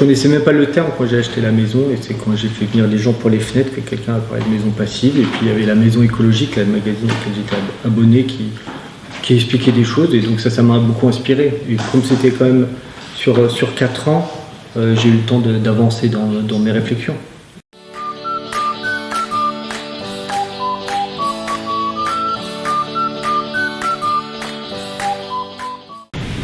connaissais même pas le terme quand j'ai acheté la maison, et c'est quand j'ai fait venir les gens pour les fenêtres que quelqu'un a parlé de maison passive. Et puis il y avait la maison écologique, là, le magazine auquel j'étais abonné, qui expliquait des choses, et donc ça m'a beaucoup inspiré. Et comme c'était quand même sur 4 ans, j'ai eu le temps d'avancer dans mes réflexions.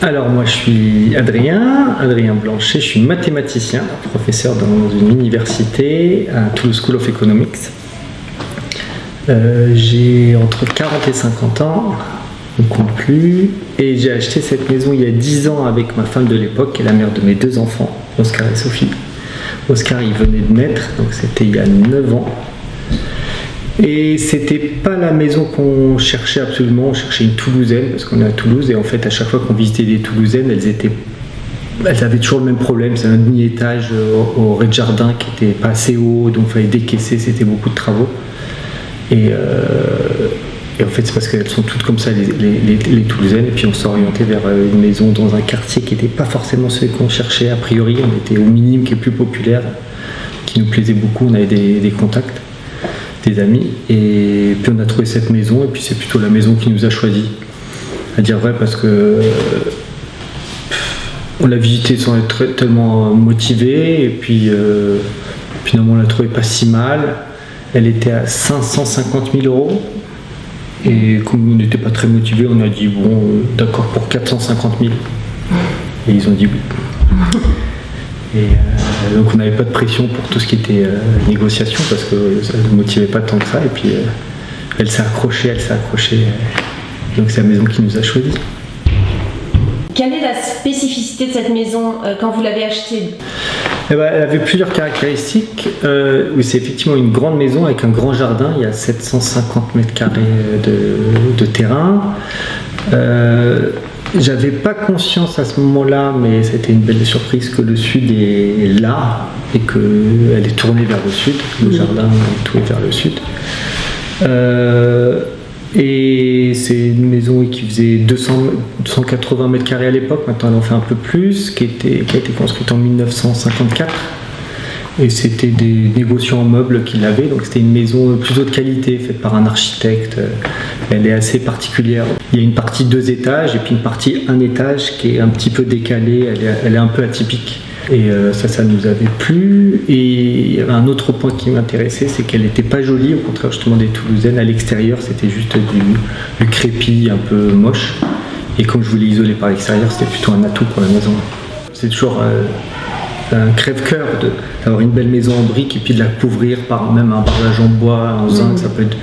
Alors moi je suis Adrien Blanchet, je suis mathématicien, professeur dans une université à Toulouse School of Economics. J'ai entre 40 et 50 ans, on ne compte plus, et j'ai acheté cette maison il y a 10 ans avec ma femme de l'époque, qui est la mère de mes 2 enfants, Oscar et Sophie. Oscar il venait de naître, donc c'était il y a 9 ans. Et c'était pas la maison qu'on cherchait absolument, on cherchait une Toulousaine parce qu'on est à Toulouse, et en fait à chaque fois qu'on visitait des Toulousaines, elles avaient toujours le même problème, c'est un demi-étage au rez-de-jardin qui était pas assez haut, donc il fallait décaisser, c'était beaucoup de travaux. Et en fait c'est parce qu'elles sont toutes comme ça les Toulousaines, et puis on s'est orienté vers une maison dans un quartier qui n'était pas forcément celui qu'on cherchait a priori, on était au minime, qui est plus populaire, qui nous plaisait beaucoup, on avait des contacts, des amis, et puis on a trouvé cette maison, et puis c'est plutôt la maison qui nous a choisi, à dire vrai, parce que on l'a visitée sans être tellement motivé, et puis finalement on l'a trouvée pas si mal. Elle était à 550 000 €, et comme on n'était pas très motivé, on a dit bon d'accord pour 450 000, et ils ont dit oui. Et donc on n'avait pas de pression pour tout ce qui était négociation, parce que ça ne motivait pas tant que ça, et puis elle s'est accrochée, donc c'est la maison qui nous a choisis. Quelle est la spécificité de cette maison quand vous l'avez achetée ? Elle avait plusieurs caractéristiques. Oui, c'est effectivement une grande maison avec un grand jardin, il y a 750 mètres carrés de terrain. J'avais pas conscience à ce moment-là, mais c'était une belle surprise, que le sud est là et qu'elle est tournée vers le sud. Le jardin tout est vers le sud. Et c'est une maison qui faisait 280 mètres carrés à l'époque, maintenant elle en fait un peu plus, qui a été construite en 1954. Et c'était des négociants en meubles qui l'avaient, donc c'était une maison plutôt de qualité, faite par un architecte. Elle est assez particulière. Il y a une partie 2 étages et puis une partie 1 étage qui est un petit peu décalée, elle est un peu atypique. Et ça nous avait plu. Et il y avait un autre point qui m'intéressait, c'est qu'elle n'était pas jolie, au contraire justement des Toulousaines. À l'extérieur, c'était juste du crépi un peu moche. Et comme je voulais isoler par l'extérieur, c'était plutôt un atout pour la maison. C'est toujours un crève-cœur d'avoir une belle maison en briques et puis de la couvrir par même un barrage en bois, en zinc. Ça peut être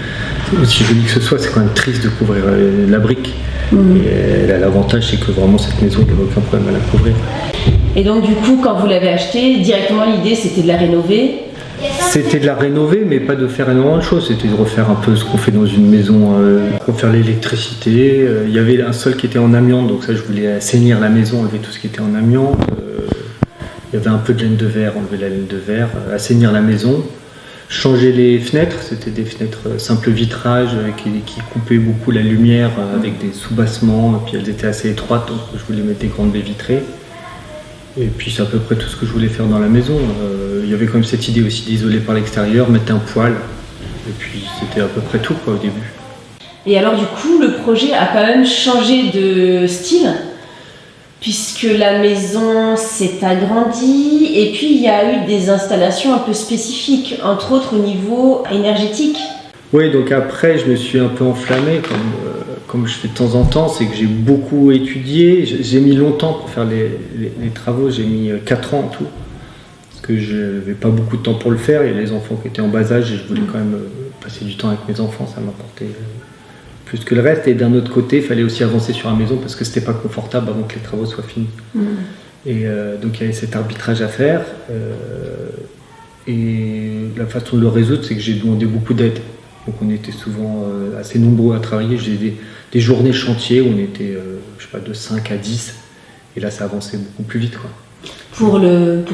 aussi joli que ce soit, c'est quand même triste de couvrir la brique. Et l'avantage, c'est que vraiment cette maison, il n'y avait aucun problème à la couvrir. Et donc du coup, quand vous l'avez achetée, directement l'idée c'était de la rénover ? C'était de la rénover, mais pas de faire énormément de choses. C'était de refaire un peu ce qu'on fait dans une maison, refaire l'électricité. Il y avait un sol qui était en amiante, donc ça je voulais assainir la maison, enlever tout ce qui était en amiante. Il y avait un peu de laine de verre, enlever la laine de verre, assainir la maison, changer les fenêtres. C'était des fenêtres simple vitrage qui coupaient beaucoup la lumière avec des soubassements, et puis elles étaient assez étroites, donc je voulais mettre des grandes baies vitrées. Et puis c'est à peu près tout ce que je voulais faire dans la maison. Il y avait quand même cette idée aussi d'isoler par l'extérieur, mettre un poêle, et puis c'était à peu près tout au début. Et alors du coup, le projet a quand même changé de style, puisque la maison s'est agrandie, et puis il y a eu des installations un peu spécifiques, entre autres au niveau énergétique. Oui, donc après je me suis un peu enflammé, comme je fais de temps en temps, c'est que j'ai beaucoup étudié. J'ai mis longtemps pour faire les travaux, j'ai mis 4 ans en tout, parce que je n'avais pas beaucoup de temps pour le faire. Il y a les enfants qui étaient en bas âge et je voulais quand même passer du temps avec mes enfants, ça m'apportait plus que le reste. Et d'un autre côté, il fallait aussi avancer sur la maison parce que c'était pas confortable avant que les travaux soient finis. Et donc il y avait cet arbitrage à faire. Et la façon de le résoudre, c'est que j'ai demandé beaucoup d'aide. Donc on était souvent assez nombreux à travailler. J'ai des journées chantier où on était je sais pas, de 5 à 10. Et là, ça avançait beaucoup plus vite, quoi. Pour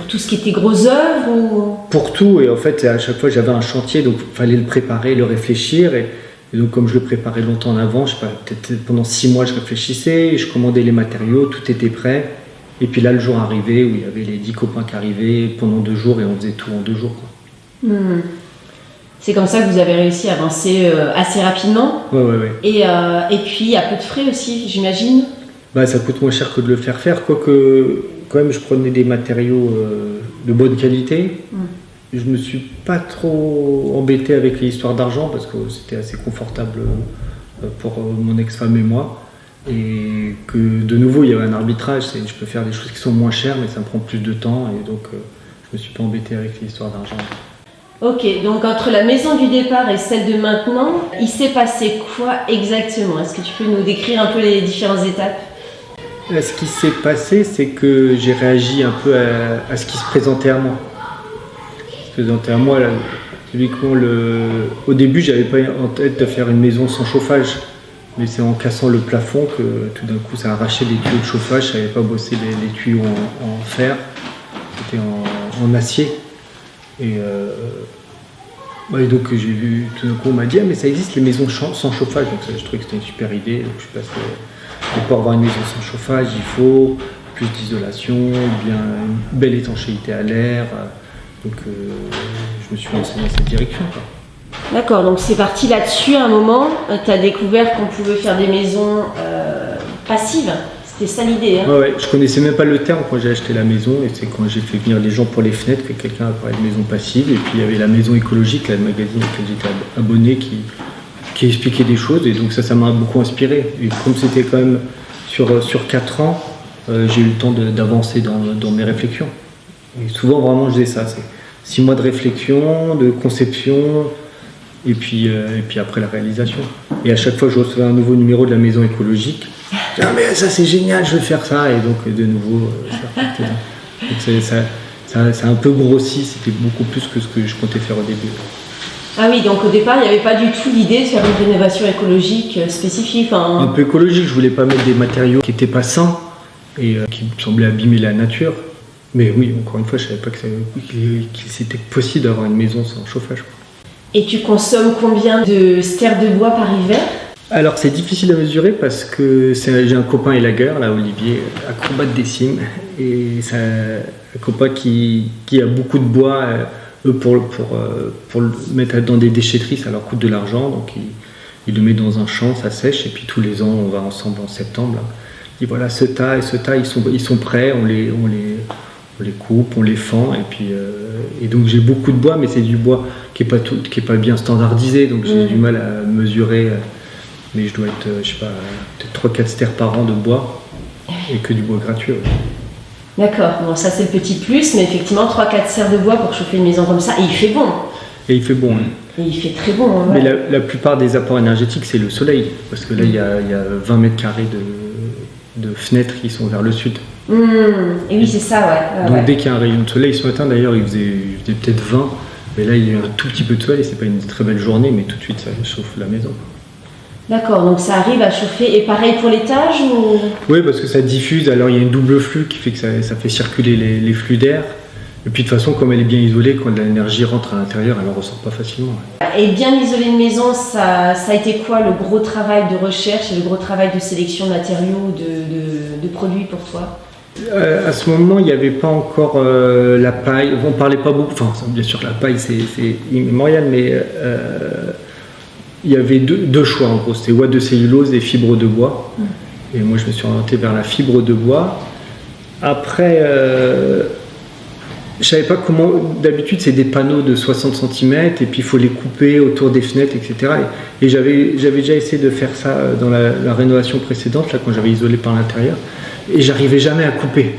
tout ce qui était gros œuvres ou... Pour tout. Et en fait, à chaque fois, j'avais un chantier, donc il fallait le préparer, le réfléchir. Et donc, comme je le préparais longtemps en avant, je sais pas, peut-être pendant 6 mois, je réfléchissais, je commandais les matériaux, tout était prêt. Et puis là, le jour arrivait où il y avait les 10 copains qui arrivaient pendant 2 jours et on faisait tout en 2 jours, quoi. C'est comme ça que vous avez réussi à avancer assez rapidement. Ouais. Et puis, à peu de frais aussi, j'imagine. Bah, ça coûte moins cher que de le faire, quoique quand même je prenais des matériaux de bonne qualité. Je me suis pas trop embêté avec les histoires d'argent parce que c'était assez confortable pour mon ex-femme et moi. Et que de nouveau il y avait un arbitrage, je peux faire des choses qui sont moins chères mais ça me prend plus de temps et donc je me suis pas embêté avec les histoires d'argent. Ok, donc entre la maison du départ et celle de maintenant, il s'est passé quoi exactement? Est-ce que tu peux nous décrire un peu les différentes étapes? Ce qui s'est passé, c'est que j'ai réagi un peu à ce qui se présentait à moi. Ce qui se présentait à moi, là, typiquement, au début, j'avais pas en tête de faire une maison sans chauffage. Mais c'est en cassant le plafond que tout d'un coup, ça a arraché les tuyaux de chauffage. Je savais pas bosser les tuyaux en fer, c'était en acier. Et donc j'ai vu, tout d'un coup on m'a dit mais ça existe les maisons sans chauffage, donc je trouvais que c'était une super idée. Donc je suis passé, pour avoir une maison sans chauffage il faut plus d'isolation, une belle étanchéité à l'air, donc je me suis lancé dans cette direction, quoi. D'accord, donc c'est parti là-dessus à un moment, tu as découvert qu'on pouvait faire des maisons passives. C'était ça l'idée, hein? Ouais, je connaissais même pas le terme quand j'ai acheté la maison et c'est quand j'ai fait venir les gens pour les fenêtres que quelqu'un a parlé de maison passive et puis il y avait la maison écologique, là, le magazine auquel j'étais abonné qui expliquait des choses et donc ça m'a beaucoup inspiré et comme c'était quand même sur 4 ans, j'ai eu le temps d'avancer dans mes réflexions et souvent vraiment je faisais ça, c'est 6 mois de réflexion, de conception et puis après la réalisation et à chaque fois je recevais un nouveau numéro de la maison écologique. Ah mais ça c'est génial, je vais faire ça et donc de nouveau ça a un peu grossi, c'était beaucoup plus que ce que je comptais faire au début. Ah oui, donc au départ il n'y avait pas du tout l'idée de faire une rénovation écologique spécifique. Un peu écologique, je voulais pas mettre des matériaux qui n'étaient pas sains et qui me semblaient abîmer la nature. Mais oui, encore une fois, je savais pas qu'il c'était possible d'avoir une maison sans chauffage. Et tu consommes combien de stères de bois par hiver? Alors c'est difficile à mesurer parce que j'ai un copain élagueur, là, Olivier, acrobate des cimes, et c'est un copain qui a beaucoup de bois. Eux, pour le mettre dans des déchetteries, ça leur coûte de l'argent, donc il le met dans un champ, ça sèche, et puis tous les ans, on va ensemble en septembre. Là. Il dit voilà, ce tas et ce tas, ils sont prêts, on les coupe, on les fend, et donc j'ai beaucoup de bois, mais c'est du bois qui est pas bien standardisé, donc j'ai du mal à mesurer. Mais je dois être, je sais pas, peut-être 3-4 stères par an de bois et que du bois gratuit. Ouais. D'accord, bon ça c'est le petit plus, mais effectivement 3-4 stères de bois pour chauffer une maison comme ça, et il fait bon. Et il fait bon. Hein. Et il fait très bon. Ouais. Mais la plupart des apports énergétiques c'est le soleil, parce que là il y a 20 mètres carrés de fenêtres qui sont vers le sud. Et oui c'est ça, ouais. Donc dès qu'il y a un rayon de soleil, ce matin d'ailleurs il faisait peut-être 20, mais là il y a eu un tout petit peu de soleil, c'est pas une très belle journée, mais tout de suite ça chauffe la maison. D'accord, donc ça arrive à chauffer, et pareil pour l'étage ou... Oui, parce que ça diffuse, alors il y a une double flux qui fait que ça fait circuler les flux d'air, et puis de toute façon, comme elle est bien isolée, quand l'énergie rentre à l'intérieur, elle ne ressort pas facilement. Ouais. Et bien isoler une maison, ça a été quoi le gros travail de recherche et le gros travail de sélection de matériaux, de produits pour toi? À ce moment, il n'y avait pas encore la paille, on ne parlait pas beaucoup, enfin bien sûr la paille c'est immémorial, mais... il y avait deux choix en gros, c'était ouate de cellulose et fibres de bois. Et moi je me suis orienté vers la fibre de bois. Après, je savais pas comment, d'habitude c'est des panneaux de 60 cm et puis il faut les couper autour des fenêtres, etc. Et j'avais déjà essayé de faire ça dans la rénovation précédente, là quand j'avais isolé par l'intérieur, et j'arrivais jamais à couper.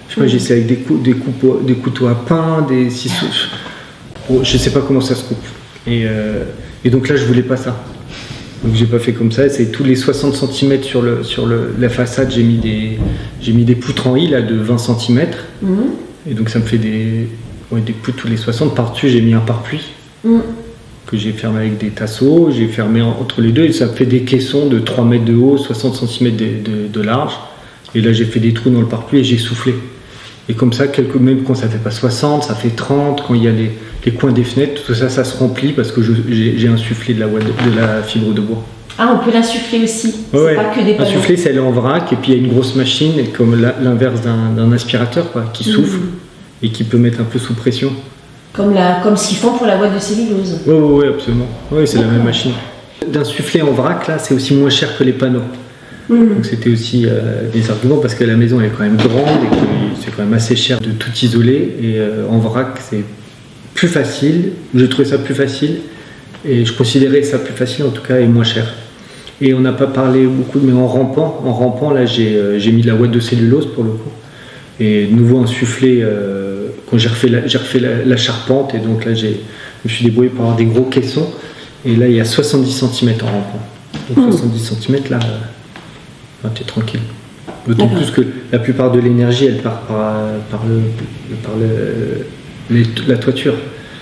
Je sais pas, j'ai essayé avec des couteaux à pain, des ciseaux. Je sais pas comment ça se coupe. Et donc là, je voulais pas ça. Donc j'ai pas fait comme ça. C'est tous les 60 cm sur la façade, j'ai mis des poutres en I là, de 20 cm. Et donc ça me fait des poutres tous les 60. Par-dessus, j'ai mis un pare-pluie que j'ai fermé avec des tasseaux. J'ai fermé entre les deux et ça fait des caissons de 3 mètres de haut, 60 cm de large. Et là, j'ai fait des trous dans le pare-pluie et j'ai soufflé. Et comme ça, même quand ça fait pas 60, ça fait 30, quand il y a les coins des fenêtres, tout ça, ça se remplit parce que j'ai insufflé de la fibre de bois. Ah, on peut l'insuffler aussi. Ouais, C'est pas que des panneaux. insuffler, c'est aller en vrac, et puis il y a une grosse machine, comme l'inverse d'un aspirateur, quoi, qui souffle et qui peut mettre un peu sous pression. Comme ce qu'ils font pour la boîte de cellulose. Oui, absolument. Oui, c'est la même machine. D'insuffler en vrac, là, c'est aussi moins cher que les panneaux. Donc c'était aussi des arguments, parce que la maison elle est quand même grande et que c'est quand même assez cher de tout isoler. Et en vrac, c'est plus facile. Je trouvais ça plus facile. Et je considérais ça plus facile, en tout cas, et moins cher. Et on n'a pas parlé beaucoup, mais en rampant là, j'ai mis de la ouate de cellulose pour le coup. Et de nouveau insufflé, quand j'ai refait la charpente, et donc là, je me suis débrouillé pour avoir des gros caissons. Et là, il y a 70 cm en rampant. Donc 70 cm, là, tu es tranquille. D'autant plus que la plupart de l'énergie, elle part par la toiture.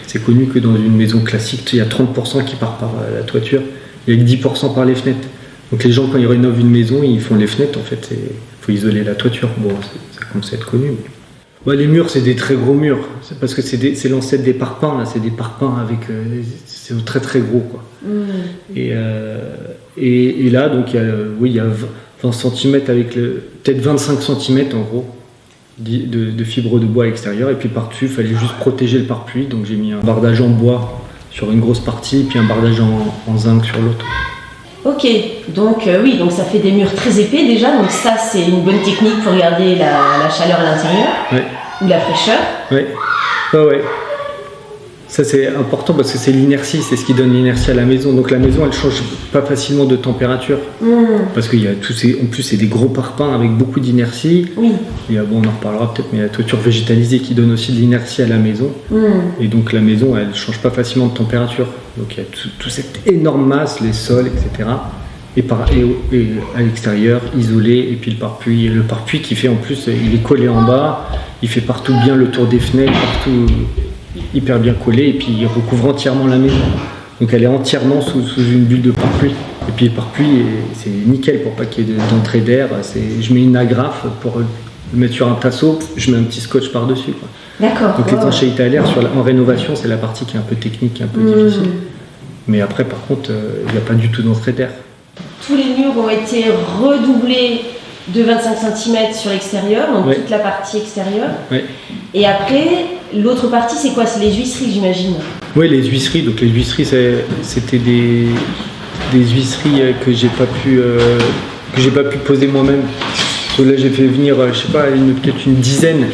C'est connu que dans une maison classique, il y a 30% qui part par la toiture, il y a que 10% par les fenêtres. Donc les gens, quand ils rénovent une maison, ils font les fenêtres, en fait, il faut isoler la toiture. Bon, ça commence à être connu. Ouais, les murs, c'est des très gros murs. C'est parce que c'est l'ancêtre des parpaings, là. C'est des parpaings avec... c'est très très gros, quoi. Et là, donc, il y a 20 cm avec peut-être 25 cm en gros de fibres de bois à l'extérieur, et puis par-dessus il fallait juste protéger le pare-pluie, donc j'ai mis un bardage en bois sur une grosse partie et puis un bardage en zinc sur l'autre. Ok, donc donc ça fait des murs très épais déjà, donc ça c'est une bonne technique pour garder la chaleur à l'intérieur, ou la fraîcheur. Ouais. Ça c'est important parce que c'est l'inertie, c'est ce qui donne l'inertie à la maison. Donc la maison elle change pas facilement de température parce qu'il y a en plus c'est des gros parpaings avec beaucoup d'inertie. Oui. Et on en reparlera peut-être, mais il y a la toiture végétalisée qui donne aussi de l'inertie à la maison. Et donc la maison elle change pas facilement de température. Donc il y a toute cette énorme masse, les sols, etc. Et à l'extérieur, isolé, et puis le pare-pluie qui fait en plus, il est collé en bas, il fait partout bien le tour des fenêtres, partout hyper bien collé, et puis il recouvre entièrement la maison. Donc elle est entièrement sous une bulle de pare-pluie. Et puis le pare-pluie, c'est nickel pour pas qu'il y ait d'entrée d'air. Je mets une agrafe pour le mettre sur un tasseau, je mets un petit scotch par-dessus, quoi. D'accord. Donc l'étanchéité à l'air en rénovation, c'est la partie qui est un peu technique, un peu difficile. Mais après, par contre, il n'y a pas du tout d'entrée d'air. Tous les murs ont été redoublés de 25 cm sur l'extérieur, donc toute la partie extérieure. Et après, l'autre partie, c'est quoi? C'est les huisseries, j'imagine. Oui, les huisseries. Donc les huisseries, c'était des huisseries que j'ai pas pu poser moi-même. Donc là, j'ai fait venir, je sais pas, peut-être une dizaine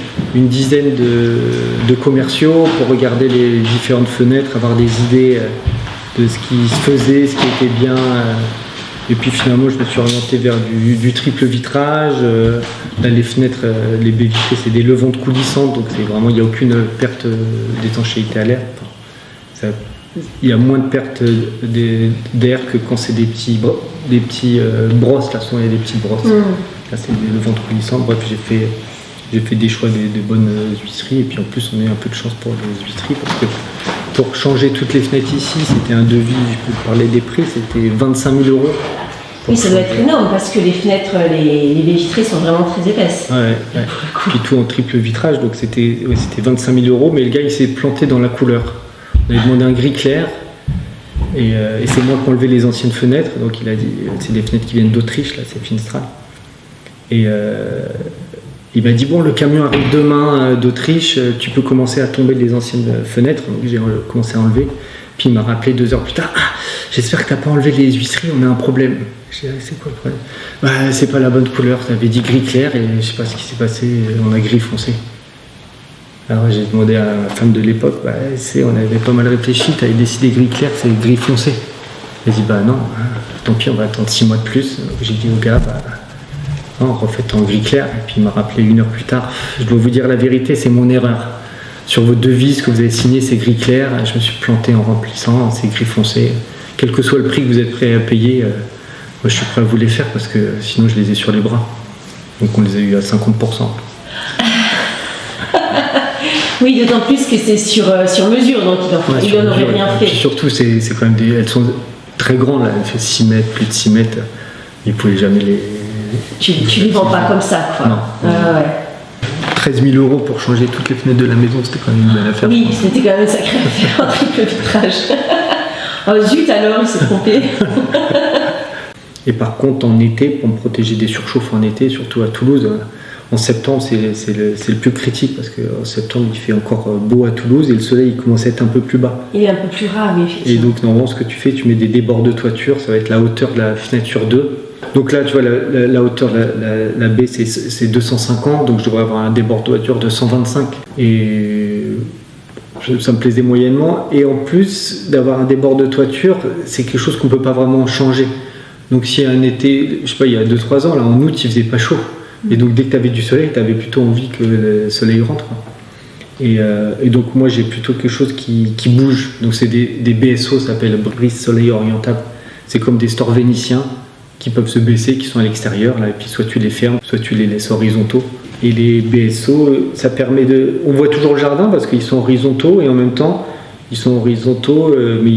de commerciaux pour regarder les différentes fenêtres, avoir des idées de ce qui se faisait, ce qui était bien. Et puis finalement, je me suis orienté vers du triple vitrage. Là, les fenêtres, les baies vitrées, c'est des levantes coulissantes, donc c'est vraiment, il n'y a aucune perte d'étanchéité à l'air. Il y a moins de perte d'air que quand c'est des petits brosses. Là, souvent il y a des petites brosses. Là, c'est des levantes coulissantes. Bref, j'ai fait des choix de bonnes huisseries. Et puis en plus, on a eu un peu de chance pour les huisseries parce que pour changer toutes les fenêtres ici, c'était un devis, je peux parler des prix, c'était 25 000 €. Oui, ça doit être énorme parce que les fenêtres, les baies vitrées sont vraiment très épaisses. Ouais. Puis tout en triple vitrage, donc c'était 25 000 €, mais le gars il s'est planté dans la couleur. On avait demandé un gris clair, et c'est moi qui ai enlevé les anciennes fenêtres, donc il a dit, c'est des fenêtres qui viennent d'Autriche, là, c'est Finstral. Et il m'a dit, bon, le camion arrive demain d'Autriche, tu peux commencer à tomber les anciennes fenêtres. Donc j'ai commencé à enlever. Puis il m'a rappelé 2 heures plus tard, j'espère que tu n'as pas enlevé les huisseries, on a un problème. J'ai dit, c'est quoi le problème? C'est pas la bonne couleur, tu avais dit gris clair et je sais pas ce qui s'est passé, on a gris foncé. Alors j'ai demandé à ma femme de l'époque, on avait pas mal réfléchi, tu avais décidé gris clair, c'est gris foncé. Elle a dit, non, tant pis, on va attendre 6 mois de plus. J'ai dit au gars, non, refaites en gris clair. Et puis il m'a rappelé 1 heure plus tard. Je dois vous dire la vérité, c'est mon erreur. Sur vos devises que vous avez signées, c'est gris clair. Je me suis planté en remplissant, c'est gris foncé. Quel que soit le prix que vous êtes prêt à payer, moi je suis prêt à vous les faire parce que sinon je les ai sur les bras. Donc on les a eu à 50%. Oui, d'autant plus que c'est sur mesure, donc il en aurait rien fait. Et puis surtout, c'est quand même elles sont très grandes, là. Elles font 6 mètres, plus de 6 mètres. Ils ne pouvaient jamais les... Tu ne les vends pas comme ça, quoi. Non. 13 000 € pour changer toutes les fenêtres de la maison, c'était quand même une belle affaire. Oui, c'était quand même une sacrée affaire en triple vitrage. Oh zut alors, il s'est trompé. Et par contre, en été, pour me protéger des surchauffes en été, surtout à Toulouse, en septembre, c'est le plus critique parce qu'en septembre, il fait encore beau à Toulouse et le soleil il commence à être un peu plus bas. Il est un peu plus rare, oui, effectivement. Et donc, normalement, ce que tu fais, tu mets des débords de toiture, ça va être la hauteur de la fenêtre 2. Donc là, tu vois, la hauteur, la baie, c'est 250, donc je devrais avoir un débord de toiture de 125. Et ça me plaisait moyennement. Et en plus d'avoir un débord de toiture, c'est quelque chose qu'on ne peut pas vraiment changer. Donc s'il y a un été, je sais pas, il y a 2-3 ans, là, en août, il faisait pas chaud. Et donc dès que tu avais du soleil, tu avais plutôt envie que le soleil rentre. Et donc moi, j'ai plutôt quelque chose qui bouge. Donc c'est des BSO, ça s'appelle brise soleil orientable. C'est comme des stores vénitiens qui peuvent se baisser, qui sont à l'extérieur, là, et puis soit tu les fermes, soit tu les laisses horizontaux. Et les BSO, ça permet de... On voit toujours le jardin parce qu'ils sont horizontaux, et en même temps, ils sont horizontaux, mais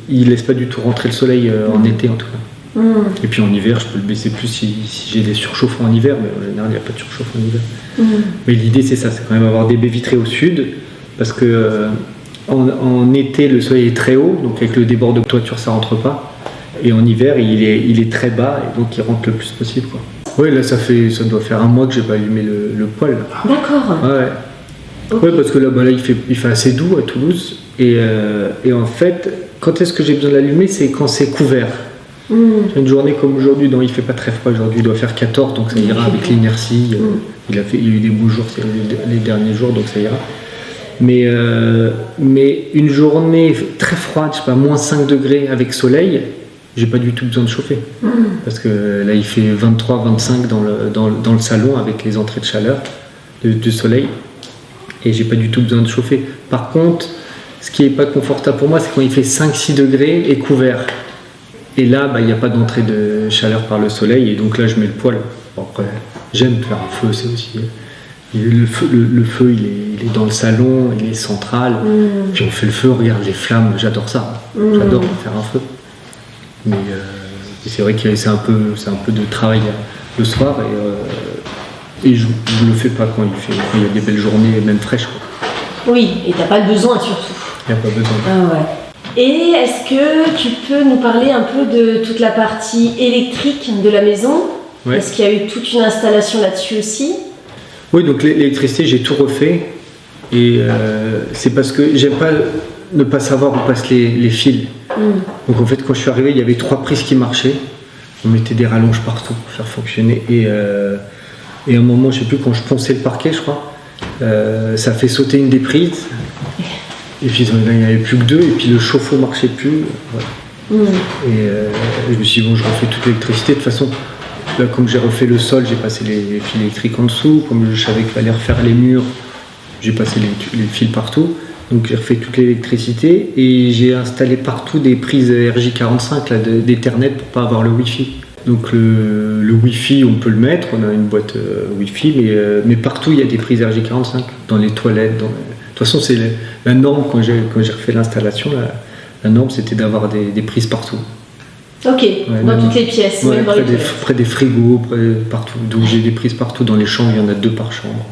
ils ne laissent pas du tout rentrer le soleil en été, en tout cas. Et puis en hiver, je peux le baisser plus si j'ai des surchauffants en hiver, mais en général, il n'y a pas de surchauffe en hiver. Mais l'idée, c'est ça, c'est quand même avoir des baies vitrées au sud, parce que en été, le soleil est très haut, donc avec le débord de toiture, ça ne rentre pas. Et en hiver, il est très bas, et donc il rentre le plus possible, quoi. Oui, là, ça doit faire un mois que j'ai pas allumé le poêle. Là. D'accord. Ouais. Okay. Ouais, parce que là, il fait assez doux à Toulouse. Et en fait, quand est-ce que j'ai besoin de l'allumer? C'est quand c'est couvert. Une journée comme aujourd'hui, il fait pas très froid aujourd'hui, il doit faire 14, donc ça ira avec l'inertie. Il y a eu des beaux jours les derniers jours, donc ça ira. Mais une journée très froide, je sais pas, moins 5 degrés avec soleil, j'ai pas du tout besoin de chauffer. Parce que là, il fait 23-25 dans le salon avec les entrées de chaleur, du soleil. Et j'ai pas du tout besoin de chauffer. Par contre, ce qui est pas confortable pour moi, c'est quand il fait 5-6 degrés et couvert. Et là, il n'y a pas d'entrée de chaleur par le soleil. Et donc là, je mets le poêle. Bon, après, j'aime faire un feu, c'est aussi... Le feu, il est dans le salon, il est central. Puis on fait le feu, regarde les flammes, j'adore ça. J'adore faire un feu. Mais c'est vrai que c'est un peu de travail le soir et je ne le fais pas quand il y a des belles journées, même fraîches. Quoi. Oui, et tu n'as pas le besoin surtout. Il n'y a pas besoin. Ah ouais. Et est-ce que tu peux nous parler un peu de toute la partie électrique de la maison? Ouais. Est-ce qu'il y a eu toute une installation là-dessus aussi? Oui, donc l'électricité, j'ai tout refait. Et c'est parce que j'aime pas ne pas savoir où passent les fils. Donc en fait, quand je suis arrivé, il y avait 3 prises qui marchaient. On mettait des rallonges partout pour faire fonctionner. Et à un moment, je sais plus, quand je ponçais le parquet, je crois, ça fait sauter une des prises. Et puis il n'y avait plus que 2, et puis le chauffe-eau marchait plus. Voilà. Et je me suis dit, bon, je refais toute l'électricité. De toute façon, là, comme j'ai refait le sol, j'ai passé les fils électriques en dessous. Comme je savais qu'il fallait refaire les murs, j'ai passé les fils partout. Donc j'ai refait toute l'électricité et j'ai installé partout des prises RJ45 là, d'Ethernet pour pas avoir le Wi-Fi. Donc le Wi-Fi, on peut le mettre, on a une boîte Wi-Fi, mais partout il y a des prises RJ45, dans les toilettes. De toute façon, c'est la norme quand j'ai refait l'installation, la norme c'était d'avoir des prises partout. Ok, dans toutes les pièces, ouais, près des frigos, partout. Donc j'ai des prises partout dans les chambres, il y en a 2 par chambre.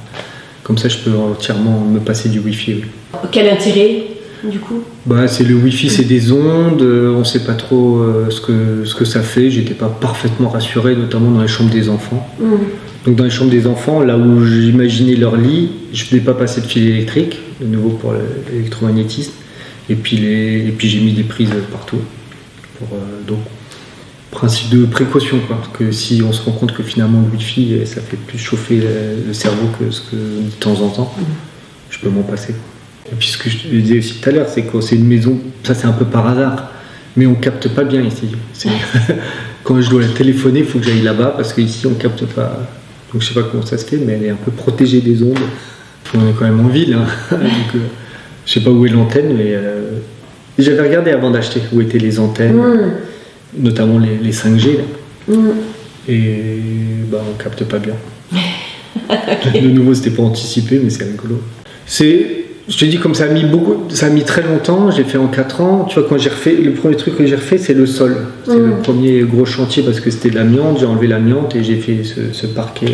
Comme ça, je peux entièrement me passer du Wi-Fi. Oui. Quel intérêt, du coup? C'est le Wi-Fi, c'est des ondes. On ne sait pas trop ce que ça fait. J'étais pas parfaitement rassuré, notamment dans les chambres des enfants. Donc dans les chambres des enfants, là où j'imaginais leur lit, je n'ai pas passé de fil électrique, de nouveau pour l'électromagnétisme. Et puis j'ai mis des prises partout. Donc principe de précaution, quoi. Parce que si on se rend compte que finalement le Wi-Fi ça fait plus chauffer le cerveau que de temps en temps, je peux m'en passer. Et puis ce que je te disais aussi tout à l'heure, c'est que c'est une maison, ça c'est un peu par hasard, mais on capte pas bien ici. Quand je dois la téléphoner, il faut que j'aille là-bas parce qu'ici on capte pas. Donc je sais pas comment ça se fait, mais elle est un peu protégée des ondes. On est quand même en ville, hein. Donc je sais pas où est l'antenne, mais j'avais regardé avant d'acheter où étaient les antennes. Notamment les 5G là. Et on capte pas bien. Okay. De nouveau, c'était pas anticipé, mais c'est rigolo. Je te dis, comme ça a mis très longtemps, j'ai fait en 4 ans. Tu vois, quand j'ai refait, le premier truc que j'ai refait, c'est le sol. C'est le premier gros chantier parce que c'était de l'amiante, j'ai enlevé l'amiante et j'ai fait ce parquet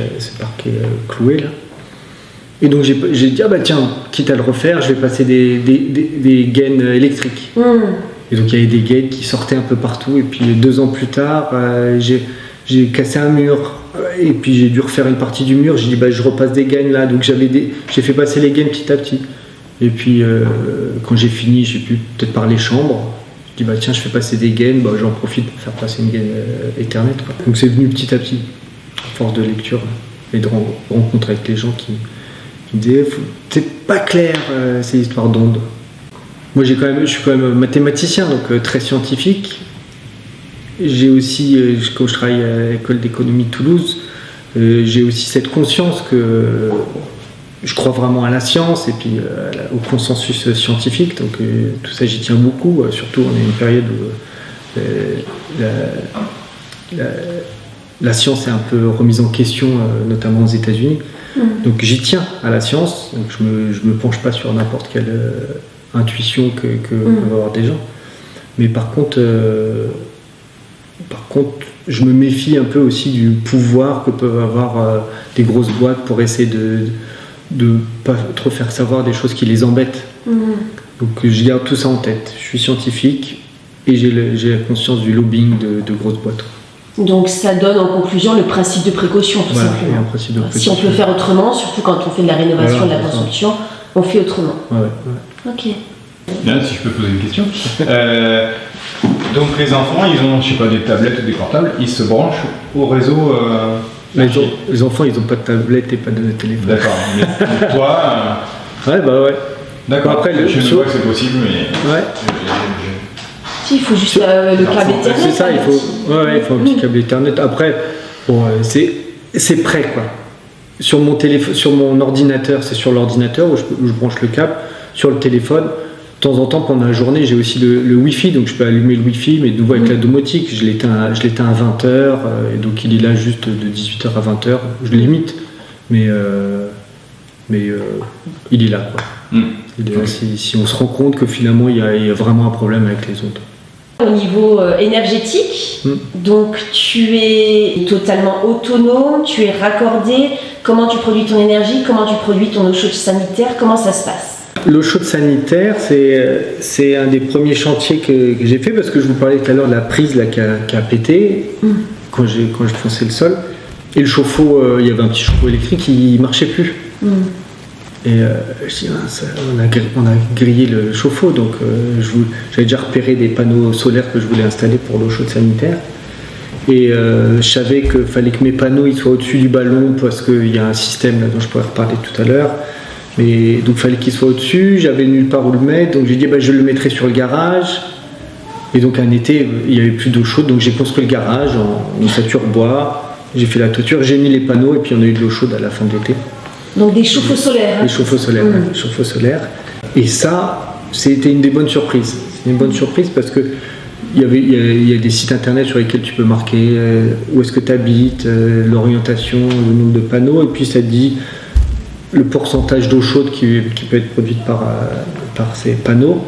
cloué là. Et donc j'ai dit, tiens, quitte à le refaire, je vais passer des gaines électriques. Et donc il y avait des gaines qui sortaient un peu partout. Et puis 2 ans plus tard, j'ai cassé un mur. Et puis j'ai dû refaire une partie du mur. J'ai dit je repasse des gaines là. Donc j'ai fait passer les gaines petit à petit. Et puis quand j'ai fini, j'ai pu peut-être par les chambres. Je dis tiens, je fais passer des gaines, j'en profite pour faire passer une gaine Ethernet, quoi. Donc c'est venu petit à petit, à force de lecture et de rencontres avec les gens qui me disaient c'est pas clair ces histoires d'ondes. Moi je suis quand même mathématicien, donc très scientifique. J'ai aussi, quand je travaille à l'école d'économie de Toulouse, j'ai aussi cette conscience que je crois vraiment à la science et puis au consensus scientifique, donc tout ça j'y tiens beaucoup, surtout on est une période où la science est un peu remise en question, notamment aux États-Unis. Donc j'y tiens à la science, donc je me penche pas sur n'importe quelle intuition que peuvent avoir des gens. Mais par contre, je me méfie un peu aussi du pouvoir que peuvent avoir des grosses boîtes pour essayer de pas trop faire savoir des choses qui les embêtent. Donc je garde tout ça en tête. Je suis scientifique et j'ai la conscience du lobbying de grosses boîtes. Donc ça donne en conclusion le principe de précaution, tout simplement. Un principe de précaution. Si on peut faire autrement, surtout quand on fait de la rénovation, de la construction, on fait autrement. Ouais. Ok. Bien, si je peux poser une question. Donc les enfants, ils ont, je sais pas, des tablettes ou des portables, ils se branchent au réseau. Les enfants, ils n'ont pas de tablette et pas de téléphone. D'accord, mais toi. Ouais. D'accord, après, je ne sais pas que c'est possible, mais. Ouais. Si, il faut juste le câble Ethernet. C'est ça, il faut un petit câble Ethernet. Après, c'est prêt, quoi. Sur mon téléphone, sur mon ordinateur, c'est sur l'ordinateur où je branche le câble. Sur le téléphone, de temps en temps, pendant la journée, j'ai aussi le Wi-Fi, donc je peux allumer le Wi-Fi, mais de nouveau avec la domotique, je l'éteins à 20h, et donc il est là juste de 18h à 20h. Je limite, mais il est là, quoi. Il est là, si on se rend compte que finalement, il y a vraiment un problème avec les ondes. Au niveau énergétique, donc tu es totalement autonome, tu es raccordé. Comment tu produis ton énergie? Comment tu produis ton eau chaude sanitaire? Comment ça se passe? L'eau chaude sanitaire, c'est un des premiers chantiers que j'ai fait, parce que je vous parlais tout à l'heure de la prise là, qui a pété quand je fonçais le sol. Et le chauffe-eau, il y avait un petit chauffe-eau électrique qui ne marchait plus. Et je dis, on a grillé le chauffe-eau, donc j'avais déjà repéré des panneaux solaires que je voulais installer pour l'eau chaude sanitaire. Et je savais qu'il fallait que mes panneaux ils soient au-dessus du ballon, parce qu'il y a un système là, dont je pourrais reparler tout à l'heure. Mais donc il fallait qu'il soit au-dessus, j'avais nulle part où le mettre, donc j'ai dit je le mettrai sur le garage. Et donc un été, il n'y avait plus d'eau chaude, donc j'ai construit le garage en ossature bois, j'ai fait la toiture, j'ai mis les panneaux et puis on a eu de l'eau chaude à la fin de l'été. Donc des chauffe-eau solaires. Des chauffe-eau solaires, des chauffe-eau solaires. Et ça, c'était une des bonnes surprises. C'est une bonne surprise parce que il y a des sites internet sur lesquels tu peux marquer où est-ce que tu habites, l'orientation, le nombre de panneaux, et puis ça te dit le pourcentage d'eau chaude qui peut être produite par ces panneaux.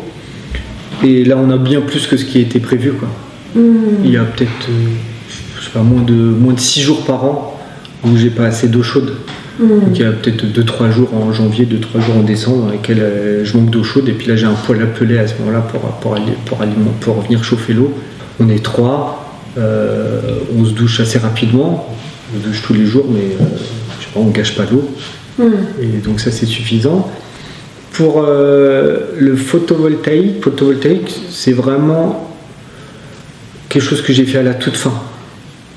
Et là, on a bien plus que ce qui a été prévu, quoi. Il y a peut-être moins de 6 jours par an où j'ai pas assez d'eau chaude. Donc il y a peut-être 2-3 jours en janvier, 2-3 jours en décembre dans lesquels je manque d'eau chaude, et puis là j'ai un poêle à peler à ce moment-là pour venir chauffer l'eau. On est 3, on se douche assez rapidement, on se douche tous les jours, mais je sais pas, on gâche pas l'eau. Et donc ça c'est suffisant. Pour le photovoltaïque, c'est vraiment quelque chose que j'ai fait à la toute fin.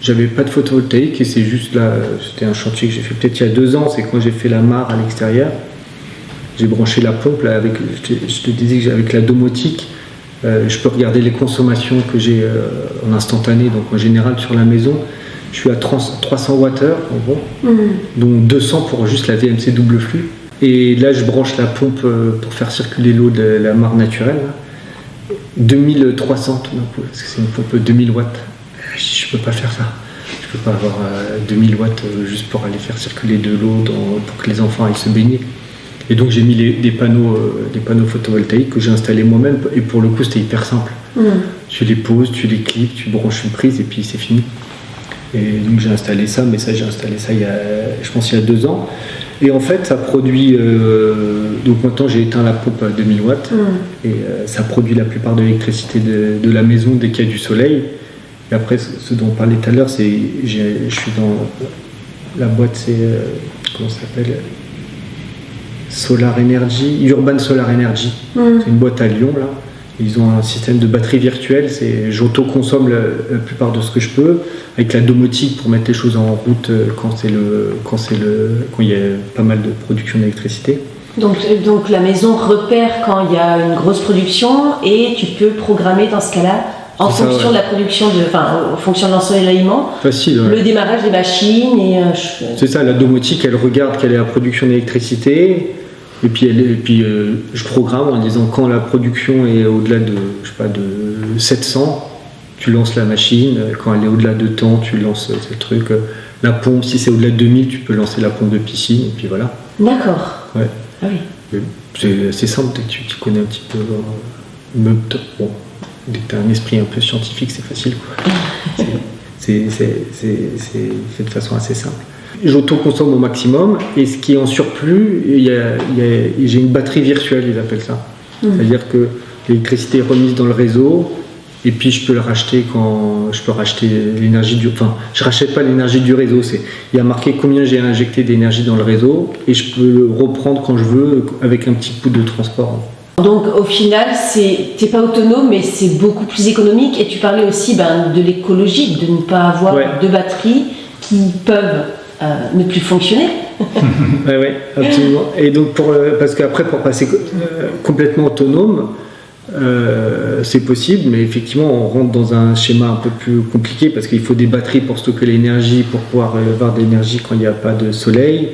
J'avais pas de photovoltaïque et c'est juste là, c'était un chantier que j'ai fait peut-être il y a 2 ans, c'est quand j'ai fait la mare à l'extérieur. J'ai branché la pompe là, je te disais que avec la domotique, je peux regarder les consommations que j'ai en instantané, donc en général sur la maison. Je suis à 300 Wh en gros, dont 200 pour juste la VMC double flux. Et là je branche la pompe pour faire circuler l'eau de la mare naturelle. Là. 2300 tout d'un coup, parce que c'est une pompe 2000 watts. Je peux pas faire ça. Je peux pas avoir 2000 watts juste pour aller faire circuler de l'eau pour que les enfants aillent se baigner. Et donc j'ai mis des panneaux photovoltaïques que j'ai installés moi-même, et pour le coup c'était hyper simple. Tu les poses, tu les clips, tu branches une prise et puis c'est fini. Et donc j'ai installé ça, mais ça j'ai installé ça il y a 2 ans. Et en fait, ça produit. Donc maintenant, j'ai éteint la pompe à 2000 watts et ça produit la plupart de l'électricité de la maison dès qu'il y a du soleil. Et après, ce dont on parlait tout à l'heure, c'est. Je suis dans. La boîte, c'est. Comment ça s'appelle? Solar Energy, Urban Solar Energy. C'est une boîte à Lyon, là. Ils ont un système de batterie virtuelle. J'auto-consomme la plupart de ce que je peux, avec la domotique pour mettre les choses en route quand il y a pas mal de production d'électricité. Donc la maison repère quand il y a une grosse production et tu peux programmer dans ce cas-là en fonction de la production, en fonction de l'ensoleillement, facile, le démarrage des machines. C'est ça, la domotique, elle regarde quelle est la production d'électricité. Et puis, je programme en disant quand la production est au-delà de 700, tu lances la machine. Quand elle est au-delà de temps, tu lances le truc. La pompe, si c'est au-delà de 2000, tu peux lancer la pompe de piscine. Et puis voilà. D'accord. Ouais. Ah oui. C'est simple, tu connais un petit peu. Bon, dès que tu as un esprit un peu scientifique, c'est facile, quoi. C'est fait de façon assez simple. J'auto-consomme au maximum et ce qui est en surplus, j'ai une batterie virtuelle, ils appellent ça. C'est-à-dire que l'électricité est remise dans le réseau et puis je peux le racheter quand je peux racheter l'énergie du. Enfin, je rachète pas l'énergie du réseau. Il y a marqué combien j'ai injecté d'énergie dans le réseau et je peux le reprendre quand je veux avec un petit coût de transport. Donc au final, t'es pas autonome, mais c'est beaucoup plus économique. Et tu parlais aussi de l'écologie, de ne pas avoir de batteries qui peuvent ne plus fonctionner. Oui, absolument. Et donc parce qu'après, pour passer complètement autonome, c'est possible, mais effectivement, on rentre dans un schéma un peu plus compliqué parce qu'il faut des batteries pour stocker l'énergie, pour pouvoir avoir de l'énergie quand il n'y a pas de soleil.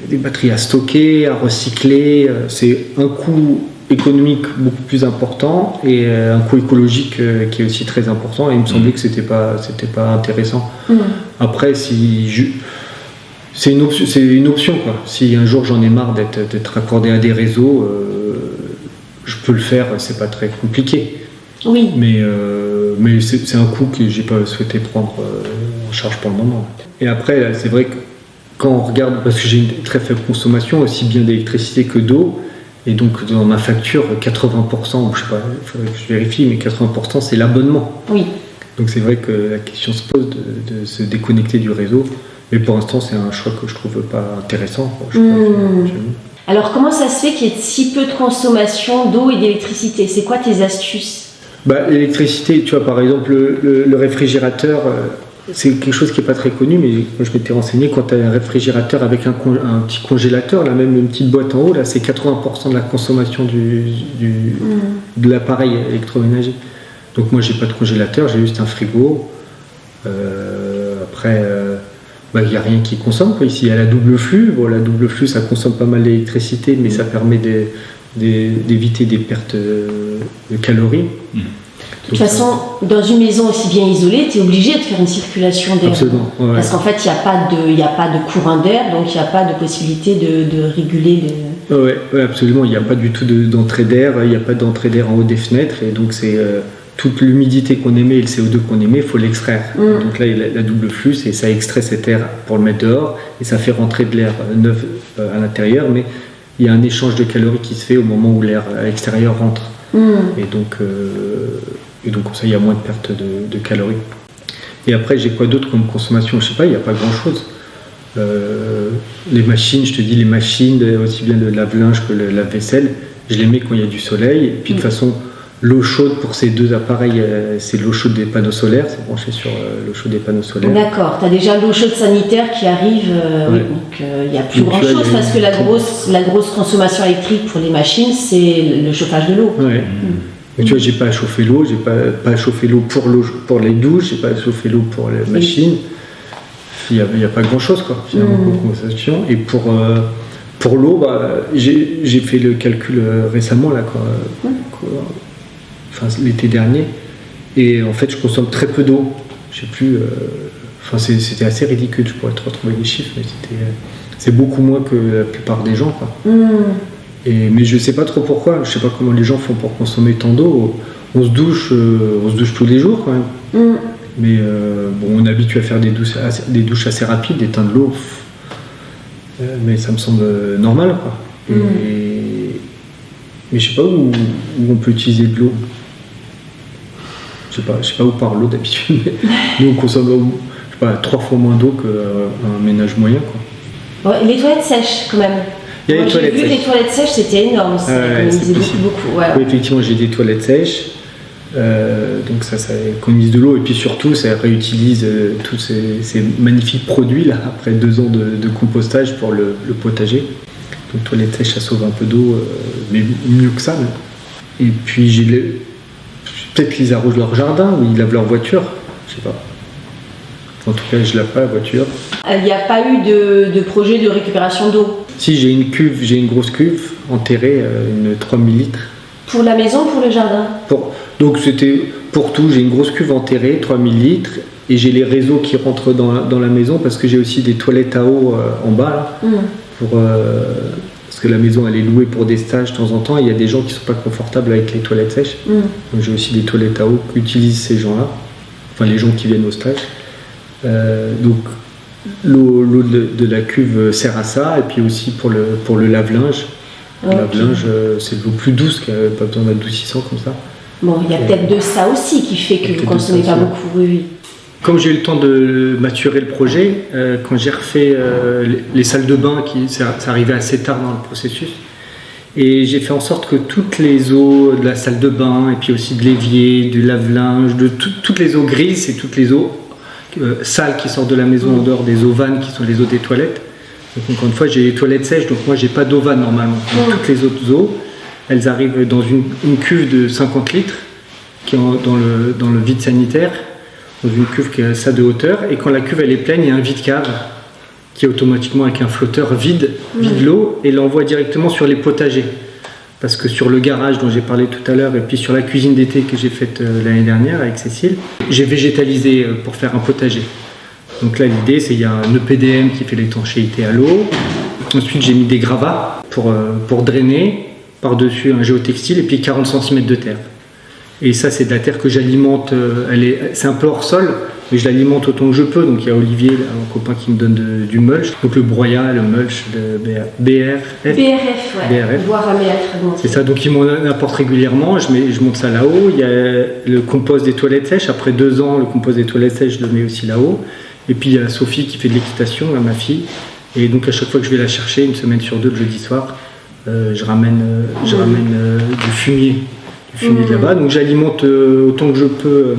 Des batteries à stocker, à recycler, c'est un coût économique beaucoup plus important et un coût écologique qui est aussi très important. Et il me semblait que c'était pas intéressant. Après, c'est une option, quoi. Si un jour j'en ai marre d'être raccordé à des réseaux, je peux le faire. C'est pas très compliqué. Oui. Mais c'est un coût que j'ai pas souhaité prendre en charge pour le moment. Et après, c'est vrai que quand on regarde, parce que j'ai une très faible consommation, aussi bien d'électricité que d'eau, et donc dans ma facture, 80%, je sais pas, il faudrait que je vérifie, mais 80% c'est l'abonnement. Oui. Donc c'est vrai que la question se pose de se déconnecter du réseau, mais pour l'instant c'est un choix que je trouve pas intéressant. Alors comment ça se fait qu'il y ait si peu de consommation d'eau et d'électricité? C'est quoi tes astuces? L'électricité, tu vois, par exemple, le réfrigérateur, c'est quelque chose qui n'est pas très connu, mais moi je m'étais renseigné, quand tu as un réfrigérateur avec un petit congélateur, là, même une petite boîte en haut, là, c'est 80% de la consommation de l'appareil électroménager. Donc moi j'ai pas de congélateur, j'ai juste un frigo. Après, il n'y a rien qui consomme, quoi. Ici il y a la double flux. Bon, la double flux ça consomme pas mal d'électricité, mais ça permet d'éviter des pertes de calories. De toute façon, dans une maison aussi bien isolée, tu es obligé de faire une circulation d'air. Absolument, ouais. Parce qu'en fait, il n'y a pas de courant d'air, donc il n'y a pas de possibilité de réguler le... Oui, absolument. Il n'y a pas du tout d'entrée d'air. Il n'y a pas d'entrée d'air en haut des fenêtres. Et donc, c'est toute l'humidité qu'on émet et le CO2 qu'on émet, il faut l'extraire. Donc là, il y a la double flux, et ça extrait cet air pour le mettre dehors. Et ça fait rentrer de l'air neuf à l'intérieur. Mais il y a un échange de calories qui se fait au moment où l'air à l'extérieur rentre. Et donc comme ça, il y a moins de perte de calories. Et après, j'ai quoi d'autre comme consommation? Je sais pas, il n'y a pas grand-chose. Les machines, je te dis, les machines, aussi bien le lave-linge que le lave-vaisselle, je les mets quand il y a du soleil. Et puis de toute façon, l'eau chaude pour ces deux appareils, c'est l'eau chaude des panneaux solaires, c'est branché sur l'eau chaude des panneaux solaires. D'accord, tu as déjà l'eau chaude sanitaire qui arrive, oui, donc il n'y a plus grand-chose parce que la grosse consommation électrique pour les machines, c'est le chauffage de l'eau. Ouais. Mais tu vois, j'ai pas à chauffer l'eau, j'ai pas à chauffer l'eau pour les douches, j'ai pas à chauffer l'eau pour les machines. Il n'y a pas grand-chose, quoi, finalement, comme consommation. Et pour l'eau, j'ai fait le calcul récemment, là, l'été dernier, et en fait, je consomme très peu d'eau. Je sais plus. C'était assez ridicule, je pourrais te retrouver les chiffres, mais c'est beaucoup moins que la plupart des gens, quoi. Mais je sais pas trop pourquoi, je sais pas comment les gens font pour consommer tant d'eau. On se douche tous les jours quand même. Mais on est habitué à faire des douches assez rapides, d'éteindre l'eau. Mais ça me semble normal, quoi. Mais je sais pas où on peut utiliser de l'eau. Je sais pas où part l'eau d'habitude, mais nous on consomme, je sais pas, 3 fois moins d'eau qu'un ménage moyen, quoi. Bon, les toilettes sèches, quand même. Il y a les toilettes j'ai vu sèches. les toilettes sèches, c'était énorme. Ça économisait beaucoup. Ouais. Oui, effectivement, j'ai des toilettes sèches. Donc ça économise de l'eau et puis surtout ça réutilise tous ces magnifiques produits là après 2 ans de compostage pour le potager. Donc toilettes sèches, ça sauve un peu d'eau, mais mieux que ça. Et puis peut-être qu'ils arrosent leur jardin ou ils lavent leur voiture, je sais pas. En tout cas, je lave pas la voiture. Il n'y a pas eu de projet de récupération d'eau? Si, j'ai une grosse cuve enterrée, une 3000 litres. Pour la maison, pour le jardin? Donc c'était pour tout, j'ai une grosse cuve enterrée, 3000 litres, et j'ai les réseaux qui rentrent dans la maison parce que j'ai aussi des toilettes à eau en bas, là, parce que la maison elle est louée pour des stages de temps en temps, et il y a des gens qui ne sont pas confortables avec les toilettes sèches. Donc j'ai aussi des toilettes à eau qu'utilisent ces gens-là, enfin les gens qui viennent au stage. Donc l'eau de la cuve sert à ça, et puis aussi pour le lave-linge. Le lave-linge, c'est de l'eau plus douce, qui n'a pas besoin d'adoucissant comme ça. Bon, il y a peut-être de ça aussi qui fait que vous ne consommez pas beaucoup. Oui. Comme j'ai eu le temps de maturer le projet, quand j'ai refait les salles de bain, ça arrivait assez tard dans le processus, et j'ai fait en sorte que toutes les eaux de la salle de bain, et puis aussi de l'évier, du lave-linge, de toutes les eaux grises et toutes les eaux sales qui sortent de la maison en dehors des eaux vannes qui sont les eaux des toilettes. Donc encore une fois, j'ai les toilettes sèches, donc moi j'ai pas d'eau vanne normalement. Donc, toutes les autres eaux, elles arrivent dans une cuve de 50 litres qui est dans le vide sanitaire, dans une cuve qui a ça de hauteur, et quand la cuve elle est pleine, il y a un vide-cave qui automatiquement avec un flotteur vide l'eau et l'envoie directement sur les potagers. Parce que sur le garage dont j'ai parlé tout à l'heure et puis sur la cuisine d'été que j'ai faite l'année dernière avec Cécile, j'ai végétalisé pour faire un potager. Donc là l'idée c'est qu'il y a un EPDM qui fait l'étanchéité à l'eau. Ensuite j'ai mis des gravats pour drainer, par-dessus un géotextile et puis 40 cm de terre. Et ça c'est de la terre que j'alimente, c'est un peu hors sol, mais je l'alimente autant que je peux. Donc il y a Olivier, un copain qui me donne du mulch, donc le broyat, le mulch de BRF, bois ramé à fragmenter. C'est ça, donc il m'en apporte régulièrement, je monte ça là-haut. Il y a le compost des toilettes sèches, après 2 ans le compost des toilettes sèches je le mets aussi là-haut. Et puis il y a Sophie qui fait de l'équitation, ma fille, et donc à chaque fois que je vais la chercher, une semaine sur 2 le jeudi soir, je ramène du fumier de là-bas, donc j'alimente autant que je peux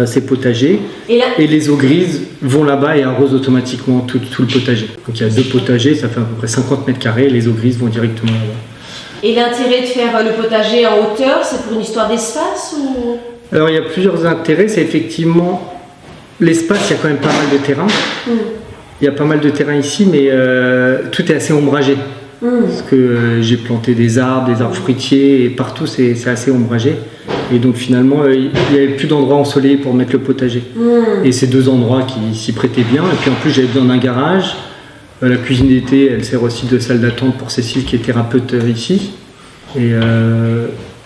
ces potagers, et les eaux grises vont là-bas et arrosent automatiquement tout le potager. Donc il y a 2 potagers, ça fait à peu près 50 mètres carrés, les eaux grises vont directement là-bas. Et l'intérêt de faire le potager en hauteur, c'est pour une histoire d'espace ou... Alors il y a plusieurs intérêts, c'est effectivement l'espace, il y a quand même pas mal de terrain. Il y a pas mal de terrain ici, mais tout est assez ombragé. Parce que j'ai planté des arbres fruitiers, et partout c'est assez ombragé. Et donc finalement, il n'y avait plus d'endroits ensoleillés pour mettre le potager. Et ces 2 endroits qui s'y prêtaient bien. Et puis en plus, j'avais besoin d'un garage. La cuisine d'été, elle sert aussi de salle d'attente pour Cécile qui est thérapeute ici.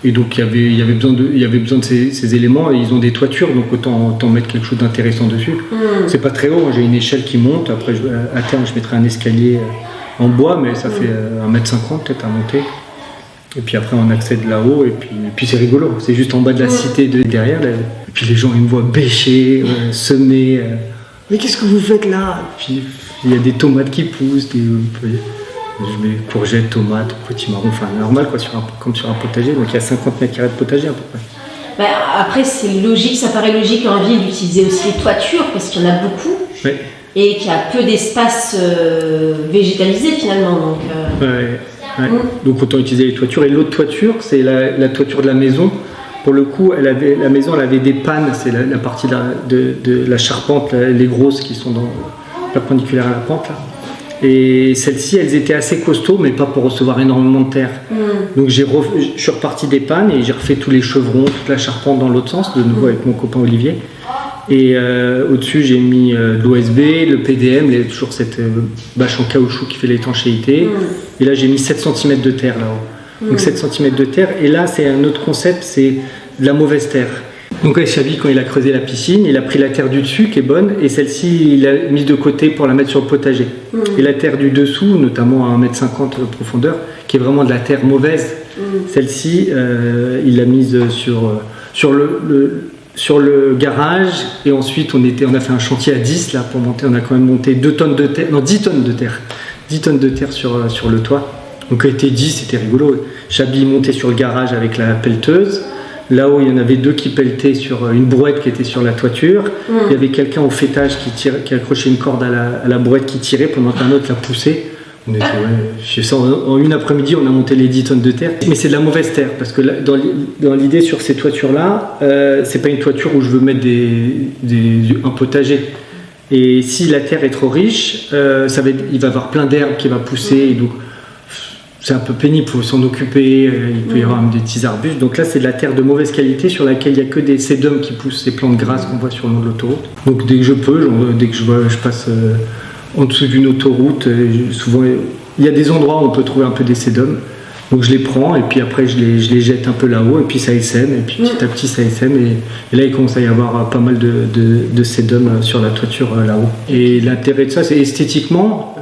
Et donc il y avait besoin de ces éléments, et ils ont des toitures, donc autant mettre quelque chose d'intéressant dessus. C'est pas très haut, j'ai une échelle qui monte, après à terme je mettrai un escalier en bois, mais ça fait 1,50 m peut-être à monter. Et puis après on accède là-haut, et puis c'est rigolo, c'est juste en bas de la cité derrière, et puis les gens ils me voient bêcher, semer, mais qu'est-ce que vous faites là? Puis il y a des tomates qui poussent, je mets courgettes, tomates, potimarron, enfin normal quoi, comme sur un potager, donc il y a 50 mètres carrés de potager à peu près. Après c'est logique, ça paraît logique en ville d'utiliser aussi les toitures parce qu'il y en a beaucoup, et qu'il y a peu d'espace végétalisé finalement. Donc autant utiliser les toitures. Et l'autre toiture, c'est la toiture de la maison. Pour le coup, la maison elle avait des pannes, c'est la partie de la charpente, les grosses qui sont perpendiculaires à la pente là. Et celles-ci, elles étaient assez costauds, mais pas pour recevoir énormément de terre. Donc je suis reparti des pannes et j'ai refait tous les chevrons, toute la charpente dans l'autre sens, de nouveau avec mon copain Olivier. Et au-dessus, j'ai mis de l'OSB, le PDM, toujours cette bâche en caoutchouc qui fait l'étanchéité. Et là, j'ai mis 7 cm de terre là-haut. Donc 7 cm de terre. Et là, c'est un autre concept, c'est de la mauvaise terre. Donc Chabi, quand il a creusé la piscine, il a pris la terre du dessus qui est bonne et celle-ci il l'a mise de côté pour la mettre sur le potager. Et la terre du dessous, notamment à 1,50 m de profondeur, qui est vraiment de la terre mauvaise, celle-ci il l'a mise sur le garage. Et ensuite on a fait un chantier à 10 là, pour monter. On a quand même monté 10 tonnes de terre. 10 tonnes de terre sur le toit. Donc elle était 10, c'était rigolo. Chabi montait sur le garage avec la pelleteuse. Là-haut, il y en avait 2 qui pelletaient sur une brouette qui était sur la toiture. Il y avait quelqu'un au fêtage qui accrochait une corde à la brouette qui tirait pendant qu'un autre la poussait. On était, je sais, en une après-midi, on a monté les 10 tonnes de terre. Mais c'est de la mauvaise terre, parce que là, dans l'idée sur ces toitures-là, c'est pas une toiture où je veux mettre un potager. Et si la terre est trop riche, il va y avoir plein d'herbes qui va pousser. Et donc, c'est un peu pénible, il faut s'en occuper, il peut y avoir même des petits arbustes. Donc là, c'est de la terre de mauvaise qualité sur laquelle il n'y a que des sédums qui poussent, ces plantes grasses qu'on voit sur le long de l'autoroute. Donc dès que je peux, dès que je passe en dessous d'une autoroute, souvent il y a des endroits où on peut trouver un peu des sédums. Donc je les prends et puis après je les jette un peu là-haut et puis ça essaime et puis petit à petit ça essaime et là il commence à y avoir pas mal de sédums sur la toiture là-haut. Et l'intérêt de ça, c'est esthétiquement,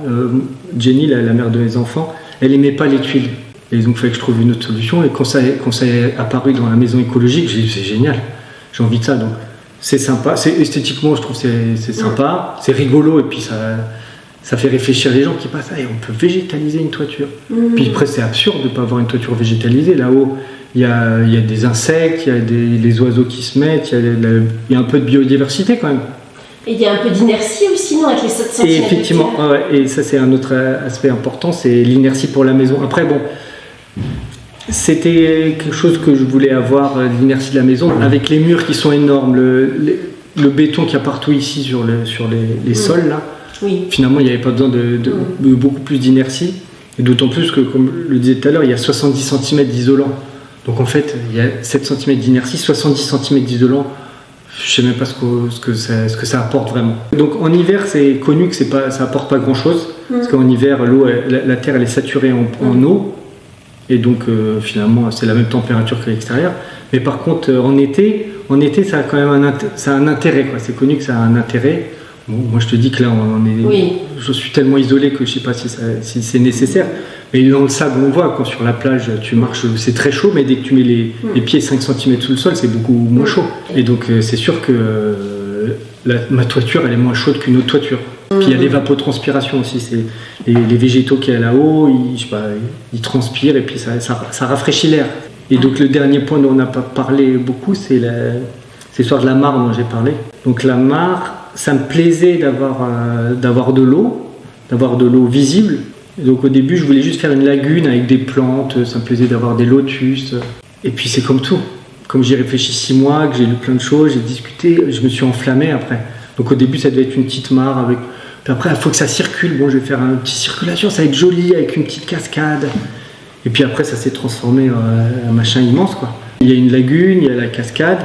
Jenny, la mère de mes enfants, elle n'aimait pas les tuiles. Et donc, il fallait que je trouve une autre solution. Et quand ça est apparu dans la maison écologique, j'ai dit, c'est génial, j'ai envie de ça. Donc, c'est sympa. Esthétiquement, je trouve que c'est sympa, c'est rigolo. Et puis, ça fait réfléchir les gens qui passent. On peut végétaliser une toiture. Puis après, c'est absurde de ne pas avoir une toiture végétalisée. Là-haut, il y a des insectes, il y a les oiseaux qui se mettent, il y a un peu de biodiversité quand même. Et il y a un peu d'inertie aussi, non, avec les 7 cm. Et effectivement, et ça c'est un autre aspect important, c'est l'inertie pour la maison. Après, bon, c'était quelque chose que je voulais avoir, l'inertie de la maison, avec les murs qui sont énormes, le béton qu'il y a partout ici sur les sols, là. Oui. Finalement, il n'y avait pas besoin de beaucoup plus d'inertie. Et d'autant plus que, comme je le disais tout à l'heure, il y a 70 cm d'isolant. Donc en fait, il y a 7 cm d'inertie, 70 cm d'isolant. Je ne sais même pas ce que ça apporte vraiment. Donc en hiver, c'est connu que ça apporte pas grand-chose. Parce qu'en hiver, la terre elle est saturée en eau. Et donc finalement, c'est la même température que l'extérieur. Mais par contre, en été, ça a quand même un intérêt, quoi. C'est connu que ça a un intérêt. Bon, moi, je te dis que là, je suis tellement isolé que je ne sais pas si c'est nécessaire. Mais dans le sable, on voit, quand sur la plage, tu marches, c'est très chaud, mais dès que tu mets les pieds 5 cm sous le sol, c'est beaucoup moins chaud. Et donc, c'est sûr que ma toiture, elle est moins chaude qu'une autre toiture. Puis il y a l'évapotranspiration aussi. Les végétaux qu'il y a là-haut, ils transpirent et puis ça rafraîchit l'air. Et donc, le dernier point dont on n'a pas parlé beaucoup, c'est l'histoire de la mare dont j'ai parlé. Donc, la mare, ça me plaisait d'avoir de l'eau visible. Donc au début, je voulais juste faire une lagune avec des plantes, ça me plaisait d'avoir des lotus. Et puis c'est comme tout. Comme j'y réfléchi 6 mois, que j'ai lu plein de choses, j'ai discuté, je me suis enflammé après. Donc au début, ça devait être une petite mare avec... Puis après, il faut que ça circule. Bon, je vais faire une petite circulation, ça va être joli avec une petite cascade. Et puis après, ça s'est transformé en un machin immense, quoi. Il y a une lagune, il y a la cascade.